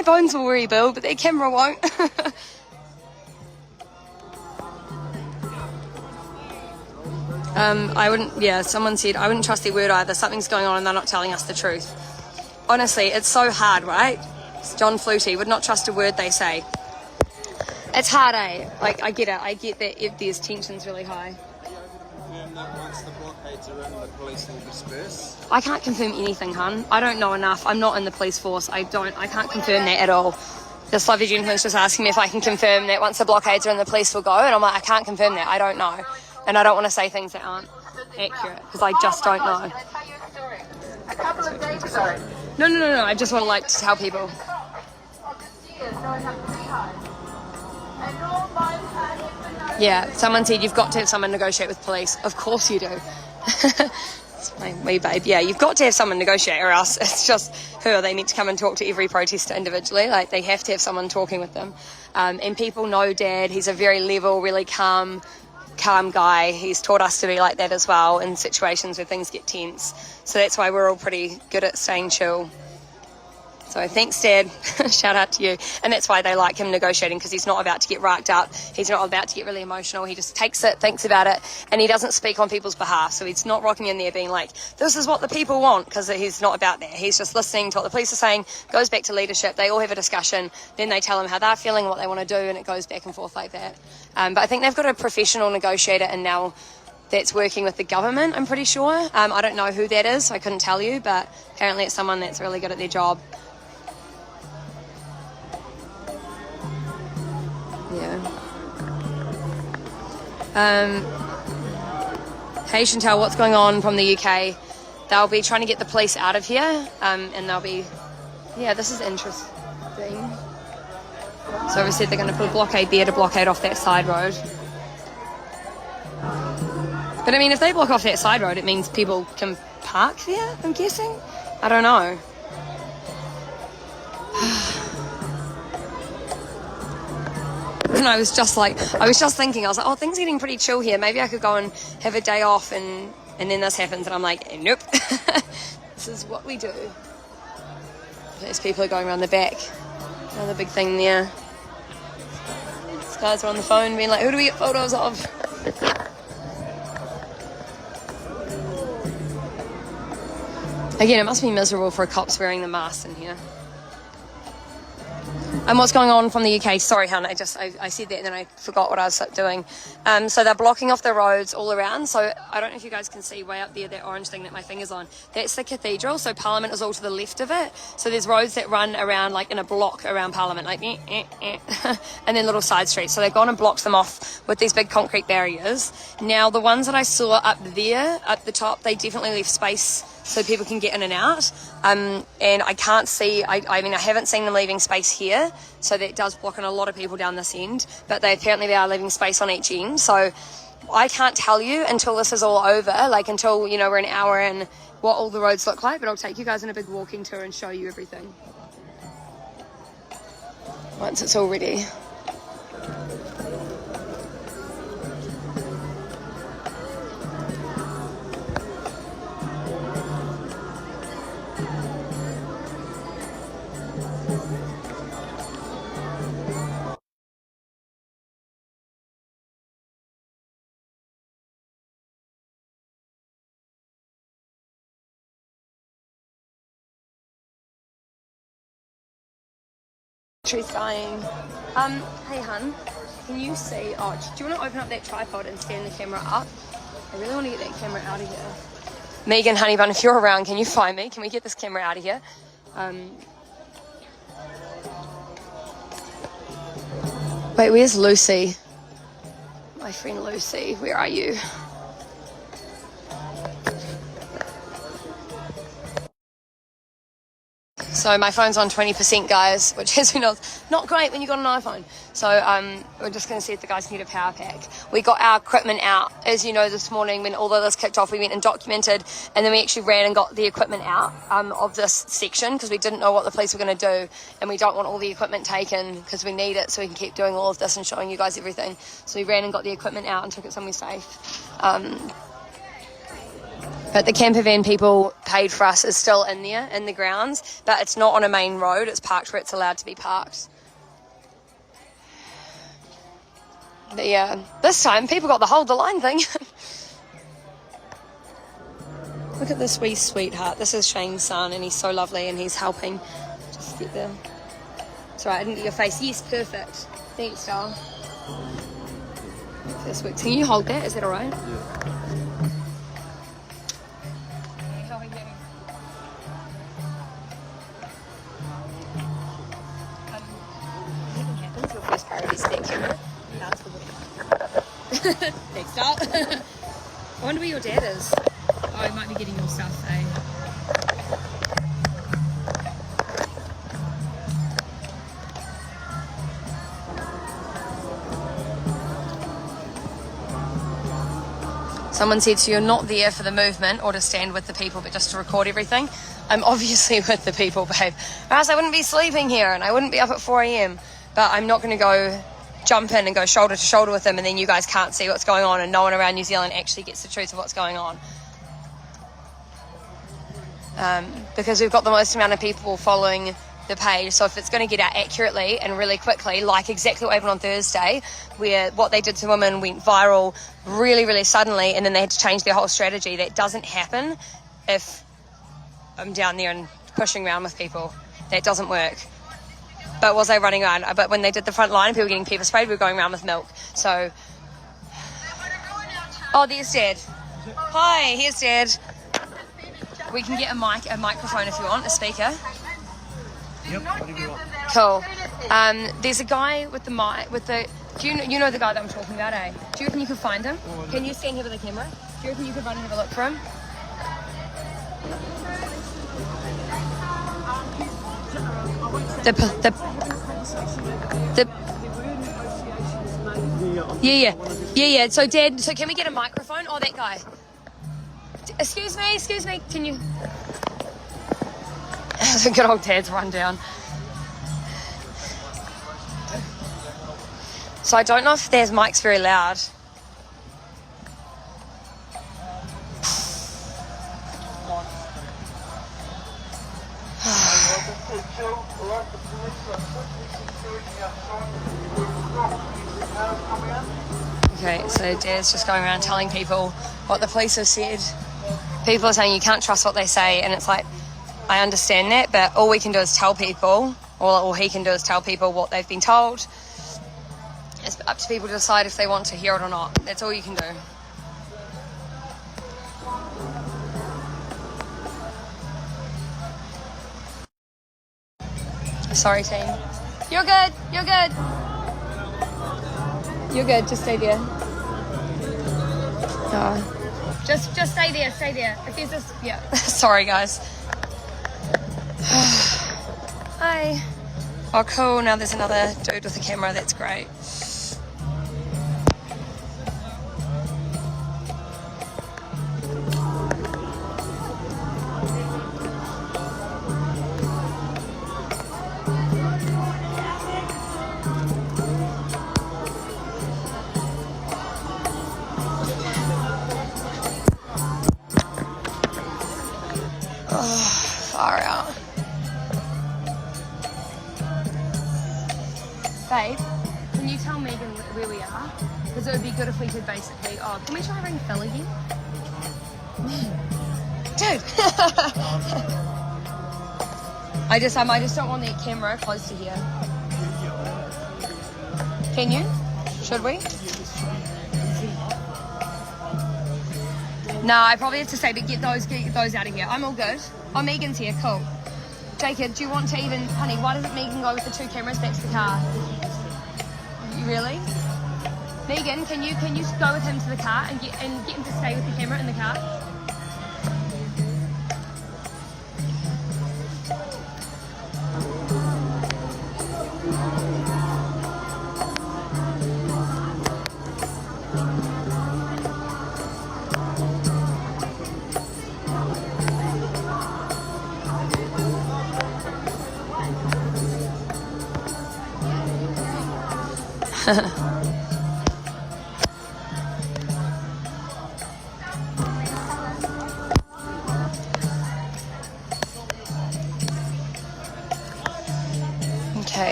My bones will rebuild, but their camera won't. Someone said, I wouldn't trust their word either. Something's going on and they're not telling us the truth. Honestly, it's so hard, right? John Flutie would not trust a word they say. It's hard, eh? Like, I get it. I get that if there's tension's really high. That once the blockades are in, the police will disperse? I can't confirm anything, hun. I don't know enough. I'm not in the police force. I can't confirm that at all. This lovely gentleman's just asking me if I can confirm that once the blockades are in, the police will go, and I'm like, I can't confirm that. I don't know. And I don't want to say things that aren't accurate, because I just don't know. A couple of days ago. No. I just want to tell people. Yeah, someone said you've got to have someone negotiate with police. Of course you do. It's my wee babe. Yeah, you've got to have someone negotiate, or else it's just who are they meant to come and talk to every protester individually? Like, they have to have someone talking with them. And people know Dad. He's a very level, really calm guy. He's taught us to be like that as well in situations where things get tense. So that's why we're all pretty good at staying chill. So thanks, Dad. Shout out to you. And that's why they like him negotiating, because he's not about to get racked up. He's not about to get really emotional. He just takes it, thinks about it, and he doesn't speak on people's behalf. So he's not rocking in there being like, this is what the people want, because he's not about that. He's just listening to what the police are saying, goes back to leadership. They all have a discussion. Then they tell him how they're feeling, what they want to do, and it goes back and forth like that. But I think they've got a professional negotiator, and now that's working with the government, I'm pretty sure. I don't know who that is, so I couldn't tell you, but apparently it's someone that's really good at their job. Hey Chantal, what's going on from the UK? They'll be trying to get the police out of here, and they'll be, this is interesting. So obviously they're going to put a blockade there to blockade off that side road. But I mean, if they block off that side road, it means people can park there, I'm guessing? I don't know. And I was just thinking, I was like, oh, things are getting pretty chill here. Maybe I could go and have a day off, and then this happens, and I'm like, nope. This is what we do. These people are going around the back. Another big thing there. These guys are on the phone being like, who do we get photos of? Again, it must be miserable for cops wearing the masks in here. And what's going on from the UK? Sorry, hon, I said that and then I forgot what I was doing. So they're blocking off the roads all around. So I don't know if you guys can see way up there, that orange thing that my finger's on. That's the cathedral. So Parliament is all to the left of it. So there's roads that run around, like in a block around Parliament, like and then little side streets. So they've gone and blocked them off with these big concrete barriers. Now, the ones that I saw up there, at the top, they definitely left space so people can get in and out. And I can't see, I mean, I haven't seen them leaving space here, so that does block in a lot of people down this end, but they are leaving space on each end. So I can't tell you until this is all over, like until, we're an hour in, what all the roads look like, but I'll take you guys on a big walking tour and show you everything once it's all ready. Tree's dying. Hey hun, can you see, do you want to open up that tripod and stand the camera up? I really want to get that camera out of here. Megan Honeybun, if you're around, can you find me? Can we get this camera out of here? Wait, where's Lucy? My friend Lucy, where are you? So my phone's on 20%, guys, which is, not great when you got an iPhone. So we're just going to see if the guys can get a power pack. We got our equipment out, as you know, this morning when all of this kicked off. We went and documented, and then we actually ran and got the equipment out of this section, because we didn't know what the police were going to do, and we don't want all the equipment taken because we need it so we can keep doing all of this and showing you guys everything. So we ran and got the equipment out and took it somewhere safe. But the camper van people paid for us is still in there, in the grounds, but it's not on a main road. It's parked where it's allowed to be parked. But yeah, this time people got the hold the line thing. Look at this wee sweetheart. This is Shane's son, and he's so lovely, and he's helping. Just get there. It's alright, I didn't get your face. Yes, perfect. Thanks, doll. This works. Can you hold that? Is that alright? Yeah. How are you doing? Anything happens, your first priority is that camera. Now it's the wedding. Thanks, doll. I wonder where your dad is. Oh, you might be getting your stuff, eh? Someone said, so you're not there for the movement or to stand with the people, but just to record everything? I'm obviously with the people, babe. Or else I wouldn't be sleeping here and I wouldn't be up at 4 a.m. But I'm not going to go jump in and go shoulder to shoulder with them, and then you guys can't see what's going on and no one around New Zealand actually gets the truth of what's going on. Because we've got the most amount of people following the page, so if it's going to get out accurately and really quickly, like exactly what happened on Thursday, where what they did to women went viral really, really suddenly, and then they had to change their whole strategy. That doesn't happen if I'm down there and pushing around with people. That doesn't work. But was I running around? But when they did the front line, people were getting pepper sprayed, we were going around with milk. So, oh, there's Dad. Hi, here's Dad. We can get a microphone if you want, a speaker. Yep, whatever you want. Cool. There's a guy with the mic, with the, do you know the guy that I'm talking about, eh? Do you reckon you could find him? Can you stand here with the camera? Do you reckon you could run and have a look for him? Yeah. So Dad, so can we get a microphone? Oh, that guy. Excuse me, can you? The good old Dad's run down. So I don't know if their mic's very loud. Okay, so Dad's just going around telling people what the police have said. People are saying you can't trust what they say, and it's like, I understand that, but all we can do is tell people, or all he can do is tell people what they've been told. It's up to people to decide if they want to hear it or not. That's all you can do. Sorry, team. You're good. You're good. Just stay there. Oh. Just stay there. If there's this, yeah. Sorry, guys. Hi. Oh, cool. Now there's another dude with a camera. That's great. Far out. Babe, can you tell Megan where we are? Because it would be good if we could basically... Oh, can we try ring Phil again? Dude! I just don't want that camera close to here. Can you? Should we? No, I probably have to say, but get those out of here. I'm all good. Oh, Megan's here. Cool. Jacob, do you want to even... Honey, why doesn't Megan go with the 2 cameras back to the car? You really? Megan, can you go with him to the car and get him to stay with the camera in the car?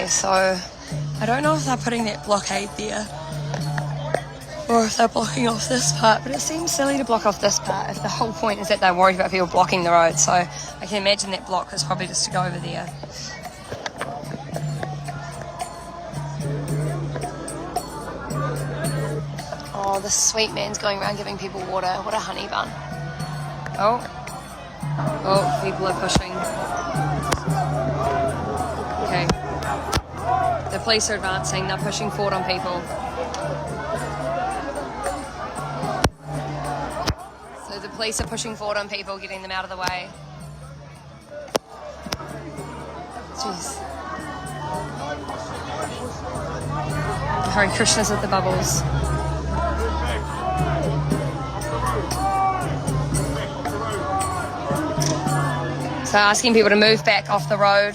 so I don't know if they're putting that blockade there or if they're blocking off this part, but it seems silly to block off this part if the whole point is that they're worried about people blocking the road. So I can imagine that block is probably just to go over there. Oh, this sweet man's going around giving people water. What a honey bun. Oh, people are pushing. Okay. The police are advancing. They're pushing forward on people. So the police are pushing forward on people, getting them out of the way. Jeez. Hare Krishnas with the bubbles. So asking people to move back off the road.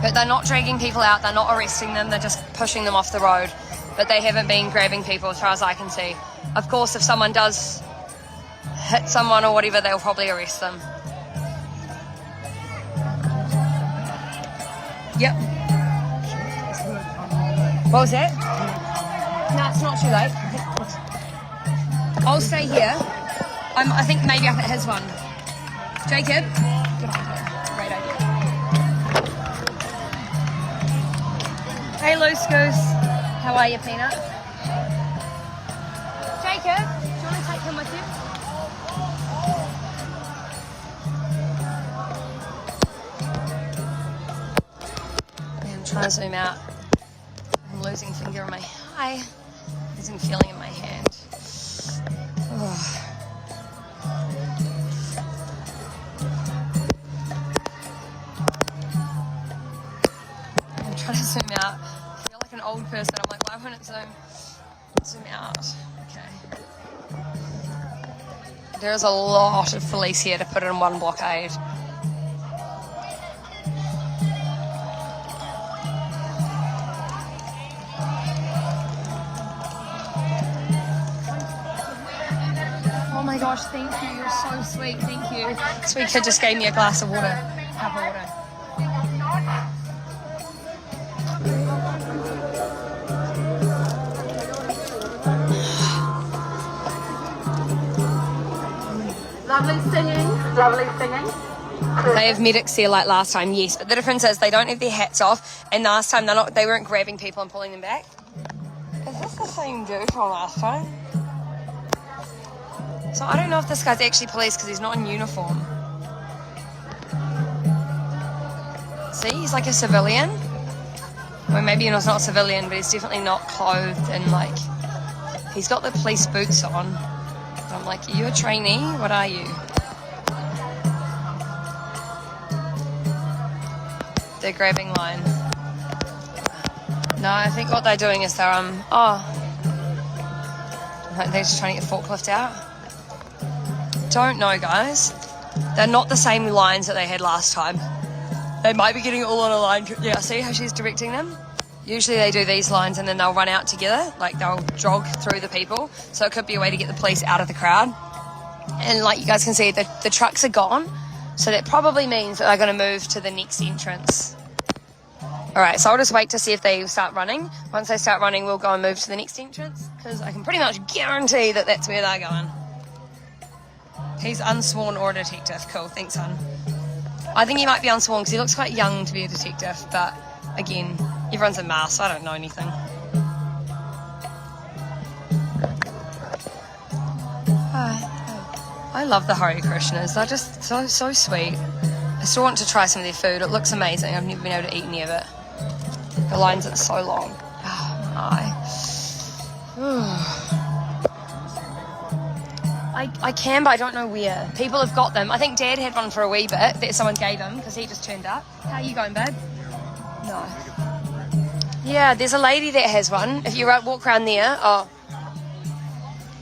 But they're not dragging people out, they're not arresting them, they're just pushing them off the road. But they haven't been grabbing people as far as I can see. Of course, if someone does hit someone or whatever, they'll probably arrest them. Yep. What was that? No, it's not too late. I'll stay here. I think maybe up at his one. Jacob? Good idea. Great idea. Hey, Loose Goose. How are you, Peanut? Jacob, do you want to take him with you? I'm trying to zoom out. I'm losing finger in my eye. Losing feeling in my hand. Oh. I'm trying to zoom out. I feel like an old person. I'm like, why won't it zoom out? Okay. There's a lot of police here to put in one blockade. Oh my gosh, thank you. You're so sweet. Thank you. Sweet kid just gave me a glass of water. Cup of water. Lovely singing. Lovely singing. They have medics here like last time, yes, but the difference is they don't have their hats off, and last time they weren't grabbing people and pulling them back. Is this the same dude from last time? So I don't know if this guy's actually police because he's not in uniform. See, he's like a civilian. Well, maybe he's not a civilian, but he's definitely not clothed and like, he's got the police boots on. And I'm like, are you a trainee? What are you? They're grabbing lines. No, I think what they're doing is they're, they're just trying to get the forklift out. Don't know, guys. They're not the same lines that they had last time. They might be getting it all on a line. Yeah, see how she's directing them? Usually they do these lines and then they'll run out together, like they'll jog through the people. So it could be a way to get the police out of the crowd. And like you guys can see, the trucks are gone. So that probably means that they're going to move to the next entrance. All right, so I'll just wait to see if they start running. Once they start running, we'll go and move to the next entrance because I can pretty much guarantee that that's where they're going. He's unsworn or a detective. Cool, thanks, hon. I think he might be unsworn because he looks quite young to be a detective, but again, everyone's in masks, so I don't know anything. I love the Hare Krishnas. They're just so sweet. I still want to try some of their food. It looks amazing. I've never been able to eat any of it. The lines are so long. Oh, my. I can, but I don't know where. People have got them. I think Dad had one for a wee bit that someone gave him because he just turned up. How are you going, babe? No. Yeah, there's a lady that has one. If you walk around there,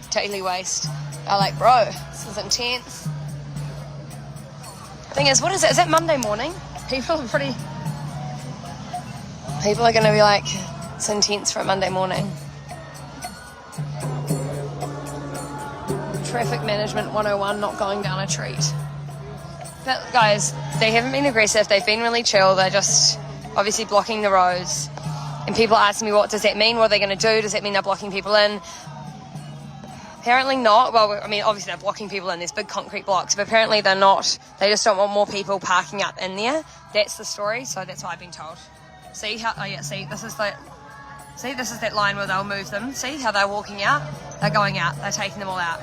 totally waste. I'm like, bro, this is intense. Thing is, what is it? Is it Monday morning? People are going to be like, it's intense for a Monday morning. Traffic Management 101, not going down a treat. But guys, they haven't been aggressive, they've been really chill, they're just obviously blocking the roads. And people ask me, what does that mean? What are they going to do? Does that mean they're blocking people in? Apparently not. Well, I mean, obviously they're blocking people in. There's big concrete blocks, but apparently they're not. They just don't want more people parking up in there. That's the story, so that's what I've been told. See how, oh yeah, see, this is that line where they'll move them. See how they're walking out? They're going out. They're taking them all out.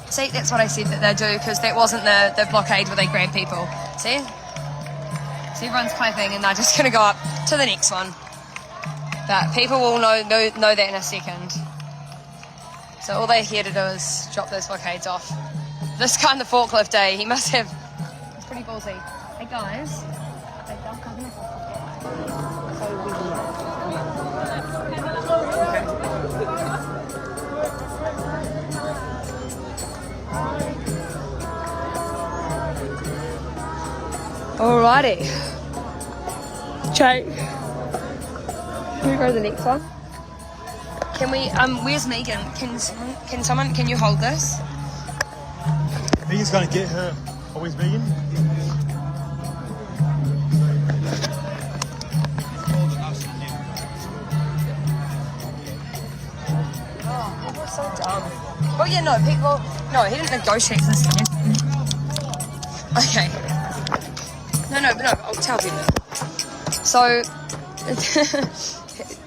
See, that's what I said that they do, because that wasn't the blockade where they grab people. See? So everyone's clapping and they're just going to go up to the next one. But people will know that in a second. So all they're here to do is drop those blockades off. This guy on the forklift day, he must have... It's pretty ballsy. Hey guys. Alrighty. Jake. Can we go to the next one? Can we, where's Megan? Can you hold this? Megan's gonna get her. Oh, where's Megan? Oh, people are so dumb. Well, yeah, no, he didn't negotiate this thing. Okay. No, I'll tell you. So,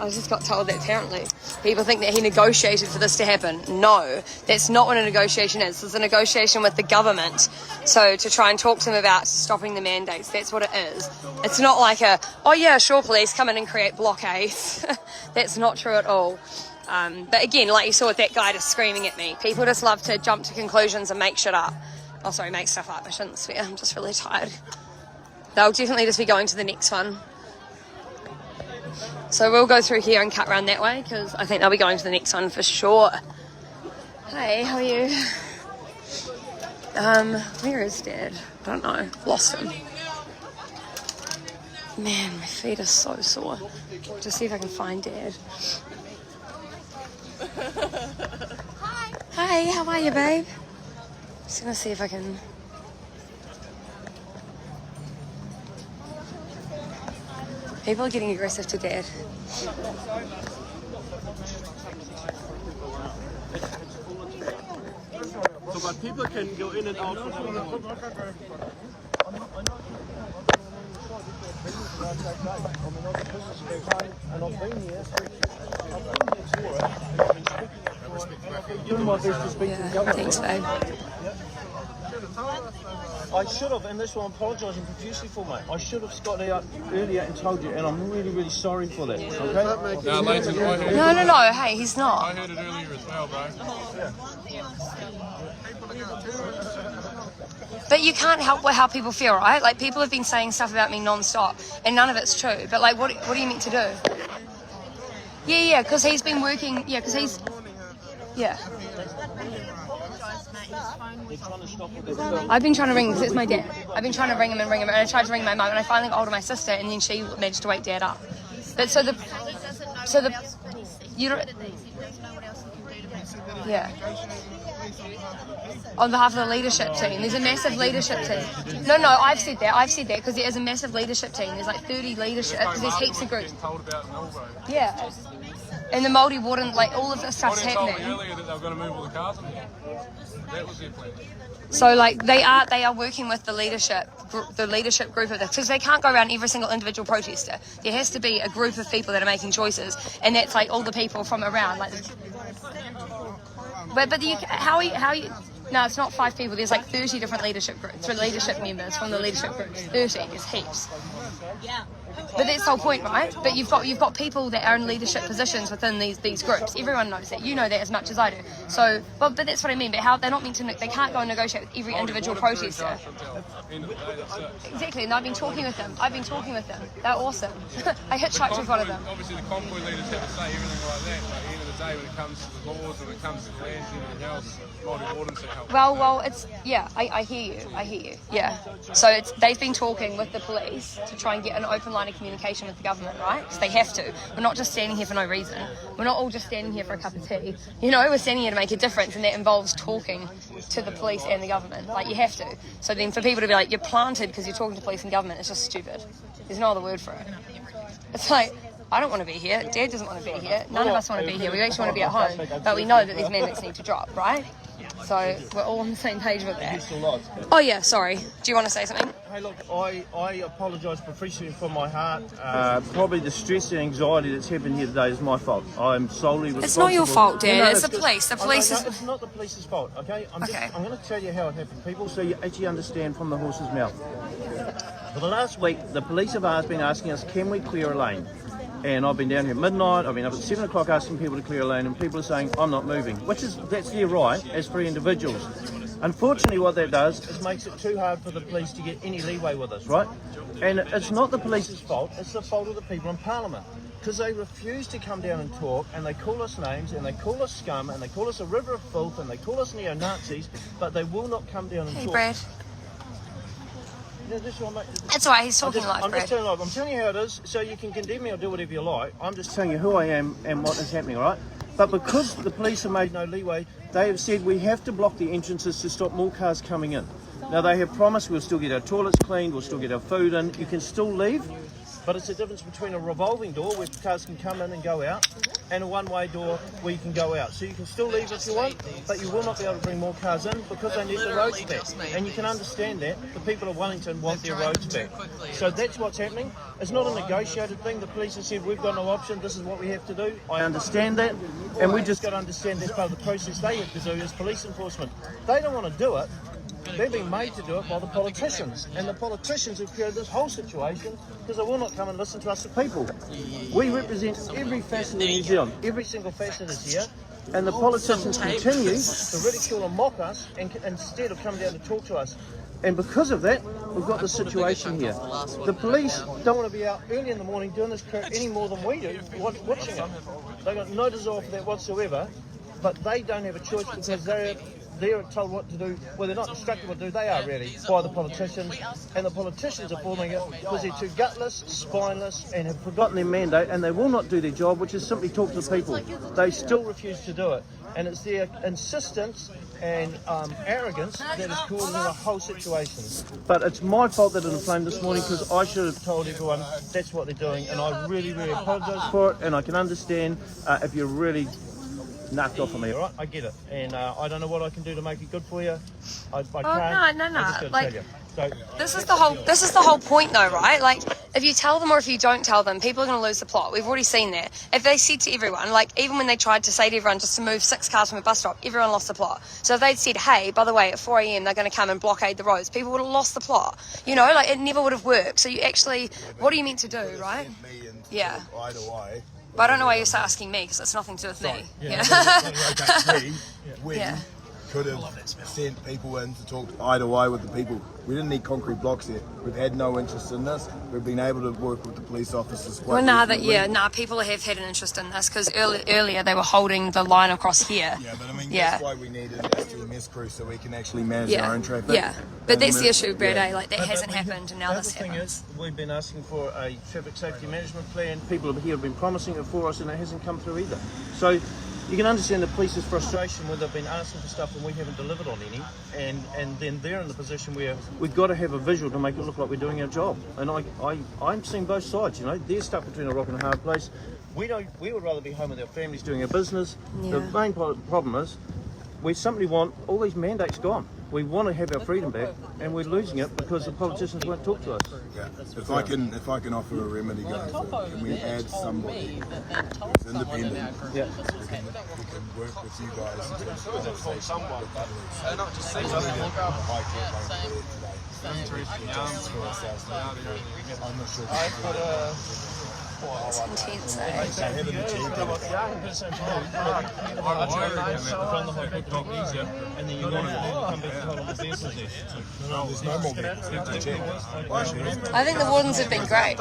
I just got told that apparently people think that he negotiated for this to happen. No, that's not what a negotiation is. It's a negotiation with the government. So to try and talk to him about stopping the mandates, that's what it is. It's not like oh yeah, sure, police, come in and create blockades. That's not true at all. But again, like you saw with that guy just screaming at me, people just love to jump to conclusions and make shit up. Oh, sorry, make stuff up. I shouldn't swear. I'm just really tired. They'll definitely just be going to the next one. So we'll go through here and cut around that way, because I think they'll be going to the next one for sure. Hey, how are you? Where is Dad? I don't know. Lost him. Man, my feet are so sore. Just see if I can find Dad. Hi. Hi, how are you, babe? Just gonna see if I can... People are getting aggressive to Dad. So that people can go in and out from the Yeah, thanks, babe. I should have, and this one I'm apologising profusely for, mate. I should have got out earlier and told you, and I'm really, really sorry for that. Okay? No, Leighton, I heard No. Hey, he's not. I heard it earlier as well, bro. But you can't help how people feel, right? Like, people have been saying stuff about me non-stop, and none of it's true. But, like, what are you meant to do? Yeah, because he's been working... Yeah, because he's... Yeah. I've been trying to ring, because it's my dad. I've been trying to ring him, and I tried to ring my mum, and I finally got hold of my sister, and then she managed to wake Dad up. But you don't... Yeah. On behalf of the leadership team. There's a massive leadership team. No, I've said that, because there is a massive leadership team. There's like 30 leadership, because there's heaps of groups. Yeah. And the Māori Warden, like, all of this stuff's happening. They told me earlier that they were going to move all the cars in here. That was their plan. So, like, they are working with the leadership group of this, because they can't go around every single individual protester. There has to be a group of people that are making choices, and that's like all the people from around. Like, but how are you? No, it's not 5 people. There's like 30 different leadership groups, or leadership members from the leadership groups. 30 is heaps. Yeah. But that's the whole point, right? But you've got people that are in leadership positions within these groups. Everyone knows that. You know that as much as I do. So, but that's what I mean. But how they're not meant to? They can't go and negotiate with every individual protester. Exactly. And I've been talking with them. They're awesome. I hitchhiked with one of them. Obviously, the convoy leaders have to say everything like that. But at the end of the say when it comes to the laws, when it comes to plans and everything else, multi-ordinance that helps. Well, it's, yeah, I hear you, yeah. So they've been talking with the police to try and get an open line of communication with the government, right? Because they have to. We're not just standing here for no reason. We're not all just standing here for a cup of tea. You know, we're standing here to make a difference, and that involves talking to the police and the government. Like, you have to. So then for people to be like, you're planted because you're talking to police and government, it's just stupid. There's no other word for it. It's like, I don't want to be here. Dad doesn't want to be here. None of us want to be here. We actually want to be at home. But we know that these mandates need to drop, right? So we're all on the same page with that. Oh, yeah, sorry. Do you want to say something? Hey, look, I apologise profusely from my heart. Probably the stress and anxiety that's happened here today is my fault. I'm solely responsible. It's not your fault, Dad. No, it's the police. The police is... No, it's not the police's fault, okay? I'm going to tell you how it happened, people, so you actually understand from the horse's mouth. For the last week, the police have been asking us, can we clear a lane? And I've been down here at midnight, I've been up at 7 o'clock asking people to clear a lane, and people are saying, I'm not moving, that's their right as free individuals. Unfortunately, what that does is makes it too hard for the police to get any leeway with us, right? And it's not the police's fault, it's the fault of the people in Parliament. Because they refuse to come down and talk, and they call us names, and they call us scum, and they call us a river of filth, and they call us neo-Nazis, but they will not come down and talk. Brad. Yeah, That's all right, he's talking live, I'm Brad. just telling you how it is, so you can condemn me or do whatever you like. I'm just telling you who I am and what is happening, all right? But because the police have made no leeway, they have said we have to block the entrances to stop more cars coming in. Now, they have promised we'll still get our toilets cleaned, we'll still get our food in, you can still leave, but it's the difference between a revolving door where cars can come in and go out, and a one-way door where you can go out. So you can still leave if you want, but you will not be able to bring more cars in because they need the roads back. And you can understand that. The people of Wellington want their roads back. So that's what's happening. It's not a negotiated thing. The police have said, we've got no option, this is what we have to do. I understand that, and we just got to understand that's part of the process they have to do as police enforcement. They don't want to do it. They've been made to do it by the politicians, and the politicians have created this whole situation because they will not come and listen to us, the people. We represent every facet of New Zealand, every single facet is here, and the politicians continue to ridicule and mock us instead of coming down to talk to us. And because of that, we've got this situation here. The police don't want to be out early in the morning doing this crap any more than we do, watching it. They've got no desire for that whatsoever, but they don't have a choice because they're told what to do. Well, they're not instructed what to do, they are really, by the politicians. And the politicians are forming it because they're too gutless, spineless, and have forgotten their mandate, and they will not do their job, which is simply talk to the people. They still refuse to do it. And it's their insistence and arrogance that is causing the whole situation. But it's my fault that it inflamed this morning because I should have told everyone that's what they're doing, and I really, really apologise for it, and I can understand if you're really knocked off on me, all right? I get it, and I don't know what I can do to make it good for you. I can't. No. I just gotta Like, tell you. So, this is the whole point, though, right? Like, if you tell them or if you don't tell them, people are going to lose the plot. We've already seen that. If they said to everyone, like, even when they tried to say to everyone just to move 6 cars from a bus stop, everyone lost the plot. So if they'd said, hey, by the way, at 4 a.m. they're going to come and blockade the roads, people would have lost the plot. You know, like, it never would have worked. So you actually, what are you meant to do, right? Yeah. Eye to eye. But I don't know why you're asking me, because it's nothing to do with me. Yeah. We could have sent people in to talk eye to eye with the people. We didn't need concrete blocks here. We've had no interest in this. We've been able to work with the police officers quite people have had an interest in this, because earlier they were holding the line across here. Yeah, but I mean, that's why we need an STMS crew, so we can actually manage our own traffic. Yeah, but that's the issue, Brad, like, that hasn't happened, and now this happens. The thing is, we've been asking for a traffic safety management plan. People here have been promising it for us, and it hasn't come through either. So you can understand the police's frustration when they've been asking for stuff and we haven't delivered on any, and then they're in the position where we've got to have a visual to make it look like we're doing our job. And I'm seeing both sides, you know. They're stuck between a rock and a hard place. We would rather be home with our families doing our business. Yeah. The main problem is we simply want all these mandates gone. We want to have our freedom back, and we're losing it because the politicians won't talk to us. Yeah. If I can offer a remedy, guys, can we add somebody who's independent? Yeah. We can work with you guys in terms of conversation. Not just I'm not sure. It's intense, I haven't achieved it. And then you're not there's no more vehicles to check. I think the wardens have been great.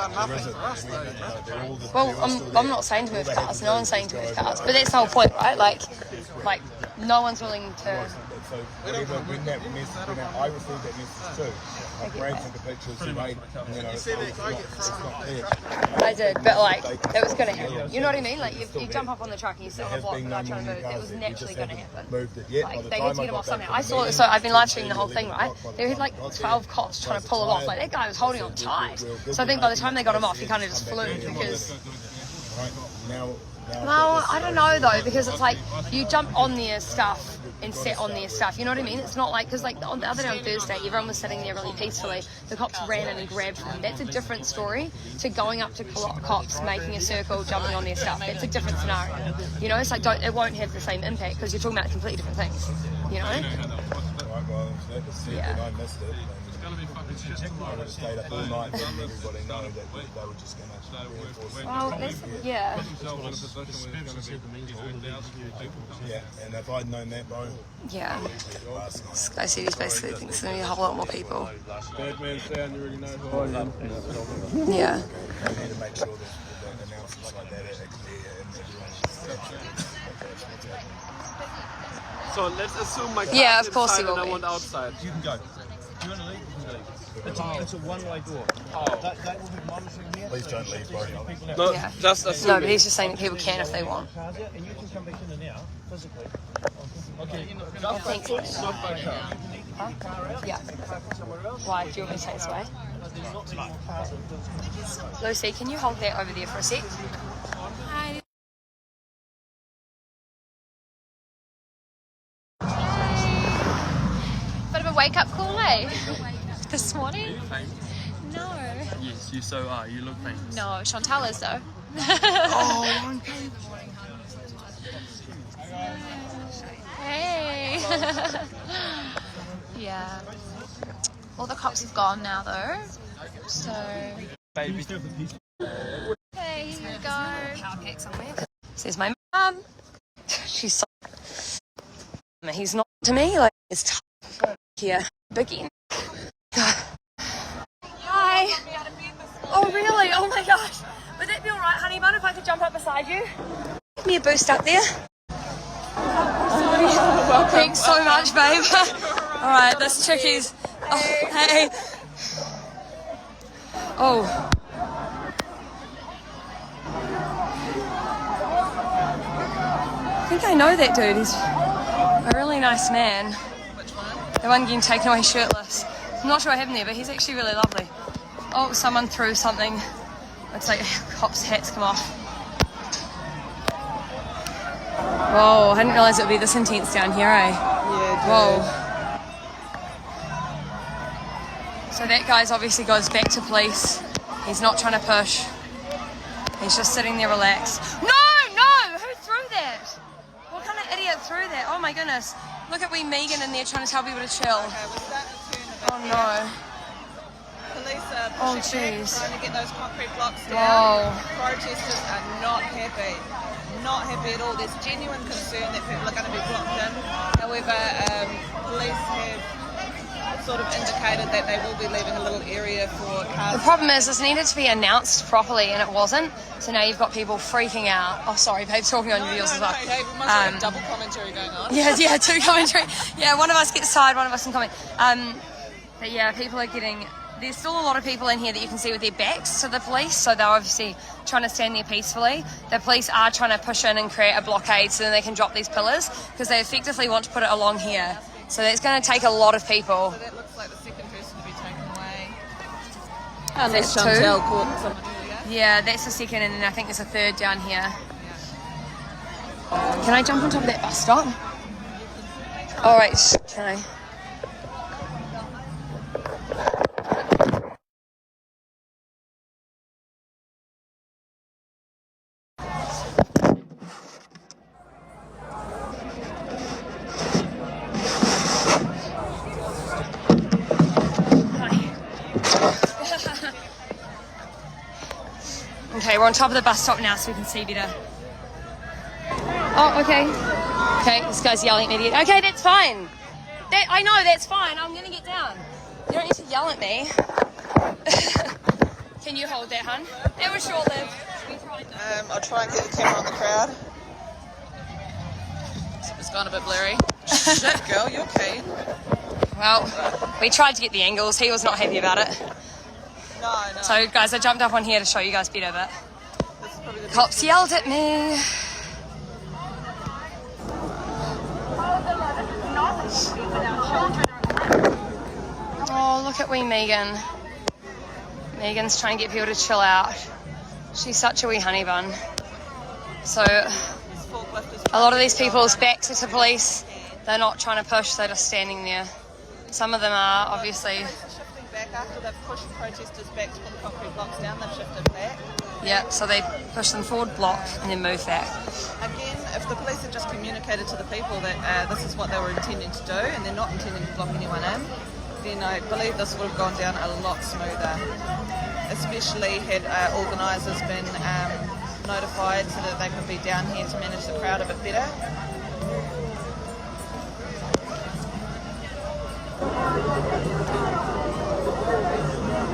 Well, I'm not saying to move cars. No one's saying to move cars, but that's the whole point, right? Like no one's willing to. So whatever, when I received that message too. Brad took a picture, she made, it's not clear. I did, but like it was going to happen. You know what I mean? Like you jump up on the truck and you sit on the block without trying to move. It was naturally going to happen. Like they had to get him off somehow. I saw it, so I've been live streaming the whole thing, right? There had like 12 cops trying to pull him off. Like that guy was holding on tight. So I think by the time they got him off, he kind of just flew because. Well, I don't know though, because it's like you jump on their stuff and sit on their stuff. You know what I mean? It's not like, because like on the other day on Thursday, everyone was sitting there really peacefully. The cops ran in and grabbed them. That's a different story to going up to cops, making a circle, jumping on their stuff. That's a different scenario. You know, it's like it won't have the same impact because you're talking about completely different things. You know? Yeah. I missed it. I would have stayed up all night and everybody know that they were just going to reinforce it. Well, yeah. Yeah, and if I'd known that, bro. Yeah. Sky City's basically thinks there's going to be a whole lot more people. Bad man sound, you already know who I am. Yeah. I need to make sure that announcements like that are clear and everyone's. So let's assume my car's Yeah, of course inside he will and I be. want outside. You can go. Do you want to leave? You can leave. It's a one-way door. They will be monitoring here. Please don't leave, bro. No, Yeah. just assume. No, but he's just saying that people can if they want. Cars out, and you can come back in and out physically. Okay. Thanks. Not by car. Huh? Yeah. Why? Do you want me to take this away? Lucy, can you hold that over there for a sec? Hi. Bit of a wake-up call, eh? This morning? No. Yes, you so are. You look famous. No, Chantal is though. Oh, Hey. Yeah. All the cops have gone now though. So. baby. Hey, here you go. Power cake somewhere. Says my mum. She's so. He's not to me. Like it's tough. Here, Biggie. Hi. Oh really? Oh my gosh. Would that be alright, honey bun, if I could jump up beside you? Give me a boost up there. Thanks so much, babe. Alright, this chickie's. Oh, hey. Oh. I think I know that dude. He's a really nice man. The one getting taken away shirtless. I'm not sure what happened there, but he's actually really lovely. Oh, someone threw something. It's like cops' hats come off. Whoa, I didn't realise it would be this intense down here, eh? Yeah, whoa. So that guy's obviously goes back to police. He's not trying to push. He's just sitting there relaxed. No! Who threw that? What kind of idiot threw that? Oh my goodness. Look at wee Megan in there trying to tell people to chill. Oh no. Police are jeez. pushing back, trying to get those concrete blocks down. Whoa. Protesters are not happy. Not happy at all. There's genuine concern that people are going to be blocked in. However, police have sort of indicated that they will be leaving a little area for cars. The problem is this needed to be announced properly and it wasn't. So now you've got people freaking out. Oh, sorry, babe, talking on your wheels as well. Hey, we must have double commentary going on. Yeah, two commentary. Yeah, one of us gets side, one of us can comment. But yeah, people are getting... There's still a lot of people in here that you can see with their backs to the police, so they're obviously trying to stand there peacefully. The police are trying to push in and create a blockade so then they can drop these pillars, because they effectively want to put it along here. So that's going to take a lot of people. So that looks like the second person to be taken away. Unless Chantal caught someone earlier. Yeah, that's the second, and then I think there's a third down here. Can I jump on top of that bus stop? All right, can I? Okay, we're on top of the bus stop now so we can see better. Oh, okay. Okay, this guy's yelling at me. Okay, that's fine. I know, that's fine. I'm going to get down. You don't need to yell at me. Can you hold that, hun? That was short-lived. I'll try and get the camera on the crowd. It's gone a bit blurry. Shit, girl, you're keen. Well, we tried to get the angles. He was not happy about it. No. So, guys, I jumped up on here to show you guys better, but This is probably the cops yelled at me. Oh, look at wee Megan. Megan's trying to get people to chill out. She's such a wee honey bun. So, a lot of these people's backs are to police. They're not trying to push, they're just standing there. Some of them are, obviously. shifting back after they've pushed protesters back to put the concrete blocks down. They've shifted back. Yeah, so they push them forward, block, and then move back. Again, if the police had just communicated to the people that this is what they were intending to do and they're not intending to block anyone in, then I believe this would have gone down a lot smoother. Especially had organisers been notified so that they could be down here to manage the crowd a bit better.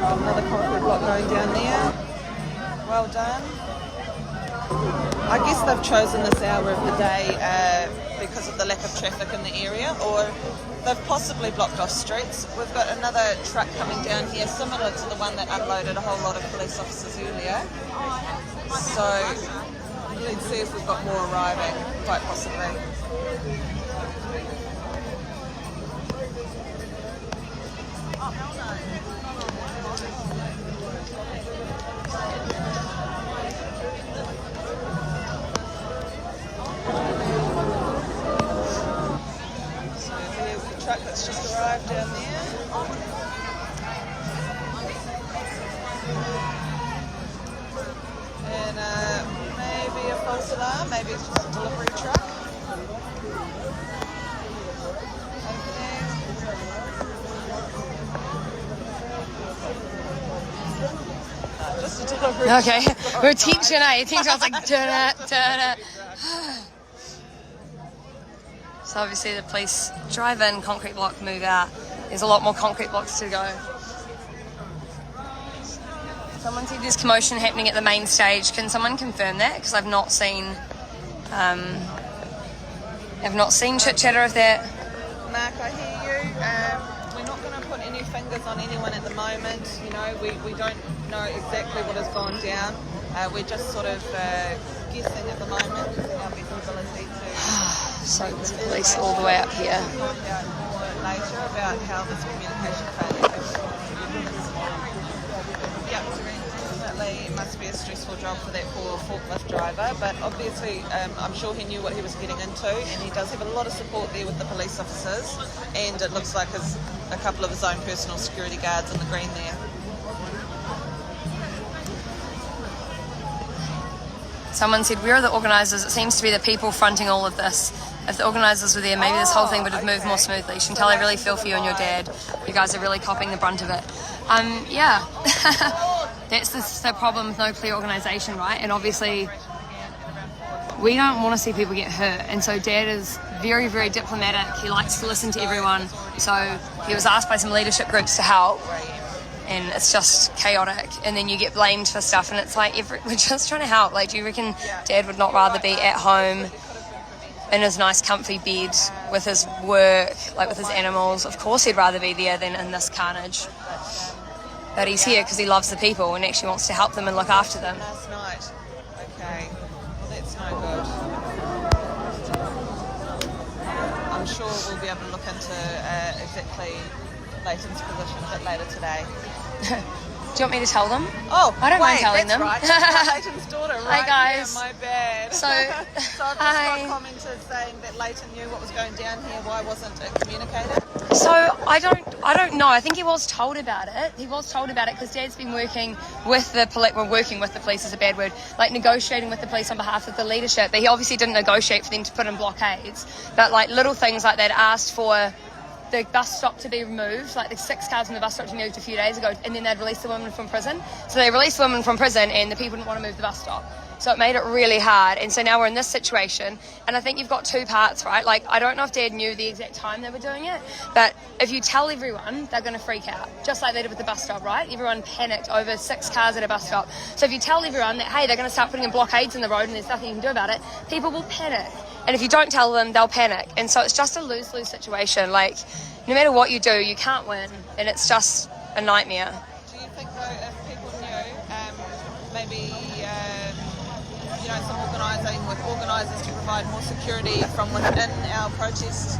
Another concrete block going down there. Well done. I guess they've chosen this hour of the day because of the lack of traffic in the area, or they've possibly blocked off streets. We've got another truck coming down here similar to the one that unloaded a whole lot of police officers earlier. So let's see if we've got more arriving, quite possibly. Truck that's just arrived down there. And maybe a false alarm, maybe it's just a delivery truck. Just a delivery truck. Okay, we're attention, eh? Attention, I was like, da-da. So obviously the police drive in, concrete block, move out. There's a lot more concrete blocks to go. Someone said there's commotion happening at the main stage. Can someone confirm that? Because I've not seen chit chatter of that. Mark, I hear you. We're not going to put any fingers on anyone at the moment. You know, we don't know exactly what has gone down. We're just sort of guessing at the moment using our visibility to. So there's police all the way up here. Find out more later about how this communication failure has. Yeah, definitely it must be a stressful job for that poor forklift driver, but obviously I'm sure he knew what he was getting into, and he does have a lot of support there with the police officers, and it looks like a couple of his own personal security guards in the green there. Someone said, where are the organisers? It seems to be the people fronting all of this. If the organisers were there, maybe this whole thing would have moved more smoothly. Chantal, I really feel for you and your dad. You guys are really copping the brunt of it. Yeah. That's the problem with no clear organisation, right? And obviously, we don't want to see people get hurt. And so Dad is very, very diplomatic. He likes to listen to everyone. So he was asked by some leadership groups to help. And it's just chaotic, and then you get blamed for stuff, and it's like we're just trying to help. Like, do you reckon Dad would not rather be at home in his nice comfy bed with his work, like with his animals? Of course he'd rather be there than in this carnage, but he's here because he loves the people and actually wants to help them and look after them. Last night. Okay, well that's no good. I'm sure we'll be able to look into exactly Leighton's position a bit later today. Do you want me to tell them? Oh, I don't mind telling that's them. Right. Leighton's daughter, right? Hi guys. Yeah, my bad. So I've just hi. got commented saying that Leighton knew what was going down here. Why wasn't it communicated? So I don't know. I think he was told about it. He was told about it because Dad's been working with the police. Well, working with the police is a bad word. Like negotiating with the police on behalf of the leadership. But he obviously didn't negotiate for them to put in blockades. But like little things like that, asked for the bus stop to be removed, like the 6 cars from the bus stop to be moved a few days ago, and then they'd release the woman from prison. So they released the woman from prison, and the people didn't want to move the bus stop. So it made it really hard. And so now we're in this situation. And I think you've got two parts, right? Like, I don't know if Dad knew the exact time they were doing it, but if you tell everyone, they're going to freak out. Just like they did with the bus stop, right? Everyone panicked over 6 cars at a bus stop. So if you tell everyone that, hey, they're going to start putting in blockades in the road and there's nothing you can do about it, people will panic. And if you don't tell them, they'll panic. And so it's just a lose-lose situation. Like, no matter what you do, you can't win. And it's just a nightmare. Do you think, though, if people knew, maybe, some organisers to provide more security from within our protests?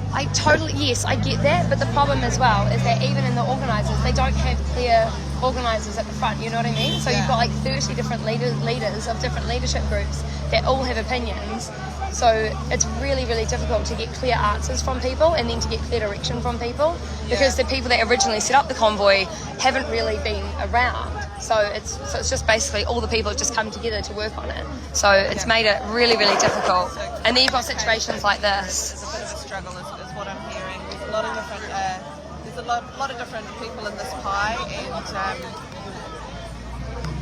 Yes, I get that. But the problem as well is that even in the organisers, they don't have clear organisers at the front, you know what I mean? So you've got like 30 different leaders of different leadership groups that all have opinions. So it's really, really difficult to get clear answers from people and then to get clear direction from people because the people that originally set up the convoy haven't really been around. So it's just basically all the people have just come together to work on it. So it's made it really, really difficult. And then you've got situations like this. It's a bit of a struggle is what I'm hearing. There's a lot of different lot of different people in this pie,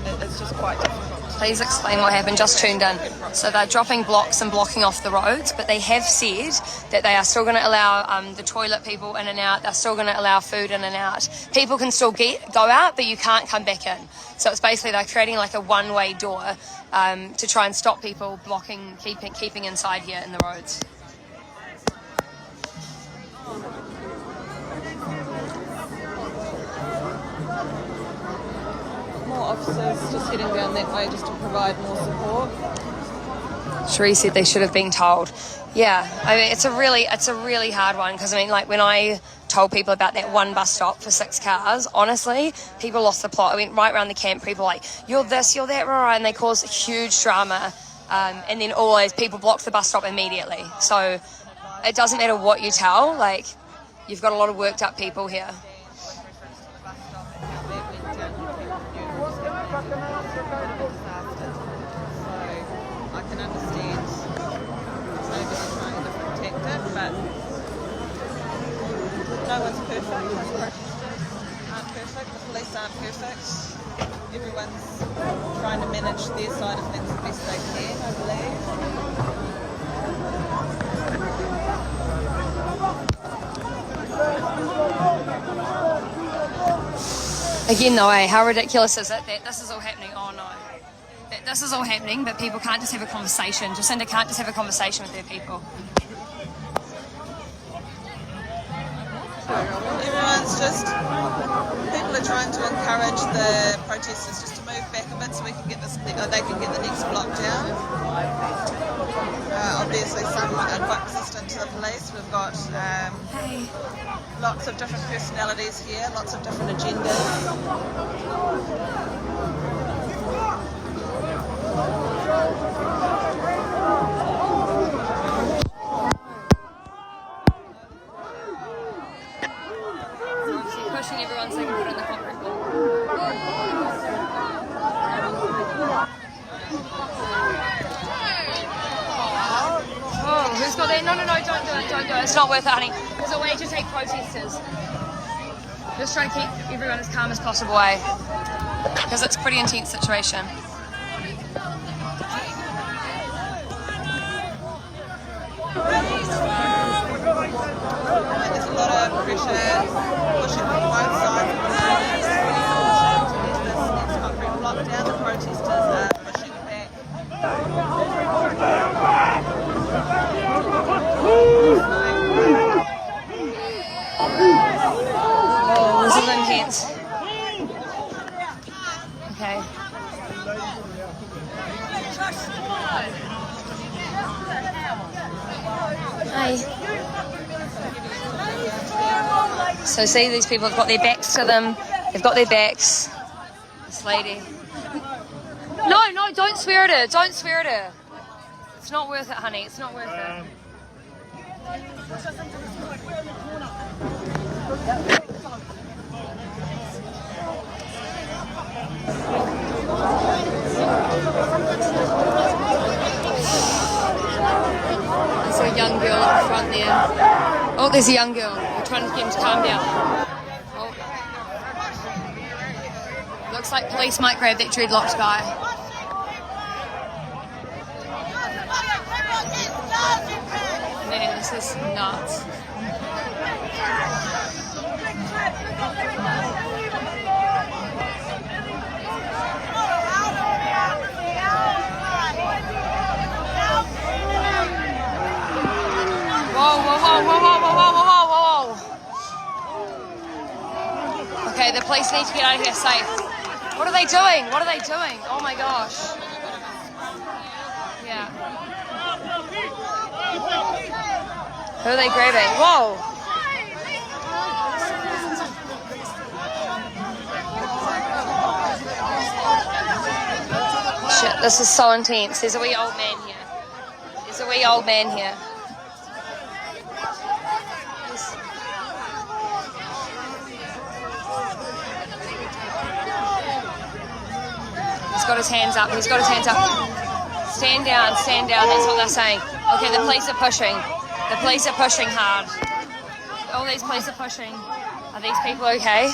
and it's just quite difficult. Please explain what happened. Just tuned in. So they're dropping blocks and blocking off the roads, but they have said that they are still going to allow the toilet people in and out. They're still going to allow food in and out. People can still go out, but you can't come back in. So it's basically they're creating like a one-way door to try and stop people blocking, keeping inside here in the roads. More officers just heading down that way just to provide more support. Sheree said they should have been told. Yeah, I mean, it's a really hard one because, I mean, like when I told people about that one bus stop for 6 cars, honestly, people lost the plot. I went right around the camp, people were like, you're this, you're that, right, and they caused huge drama. And then always people blocked the bus stop immediately. So it doesn't matter what you tell, like, you've got a lot of worked up people here. No one's perfect. Protesters aren't perfect. The police aren't perfect. Everyone's trying to manage their side of things the best they can, I believe. Again, though, how ridiculous is it that this is all happening? Oh no, that this is all happening, but people can't just have a conversation. Jacinda can't just have a conversation with their people. Everyone's people are trying to encourage the protesters just to move back a bit so they can get the next block down. Obviously some are quite resistant to the police. We've got lots of different personalities here, lots of different agendas. Pushing everyone so they can put in the concrete wall. Oh, who's got that? No, don't do it. It's not worth it, honey. There's a way to take protesters. Just try to keep everyone as calm as possible, because it's a pretty intense situation. There's a lot of pressure pushing from both sides of the police. To get this next concrete block down, the protesters are pushing back. Oh, this is intense. Okay. Hi. So see, these people have got their backs to them. They've got their backs. This lady. No, don't swear at her. Don't swear at her. It's not worth it, honey. It's not worth it. There's a young girl at the front there. Oh, there's a young girl. We're trying to get him to calm down. Oh. Looks like police might grab that dreadlocked guy. Man, this is nuts. Whoa, whoa, whoa, whoa, whoa, whoa, whoa, whoa, whoa. Okay, the police need to get out of here safe. What are they doing? What are they doing? Oh my gosh. Yeah. Who are they grabbing? Whoa. Shit, this is so intense. There's a wee old man here. There's a wee old man here. He's got his hands up. He's got his hands up. Stand down, stand down. That's what they're saying. Okay, the police are pushing. The police are pushing hard. All these police are pushing. Are these people okay?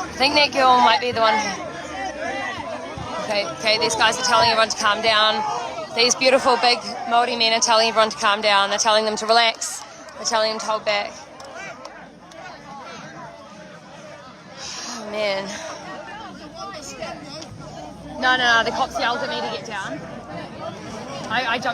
I think that girl might be the one. Okay, these guys are telling everyone to calm down. These beautiful big Māori men are telling everyone to calm down. They're telling them to relax. They're telling them to hold back. Oh, man. No, the cops yelled at me to get down. I jumped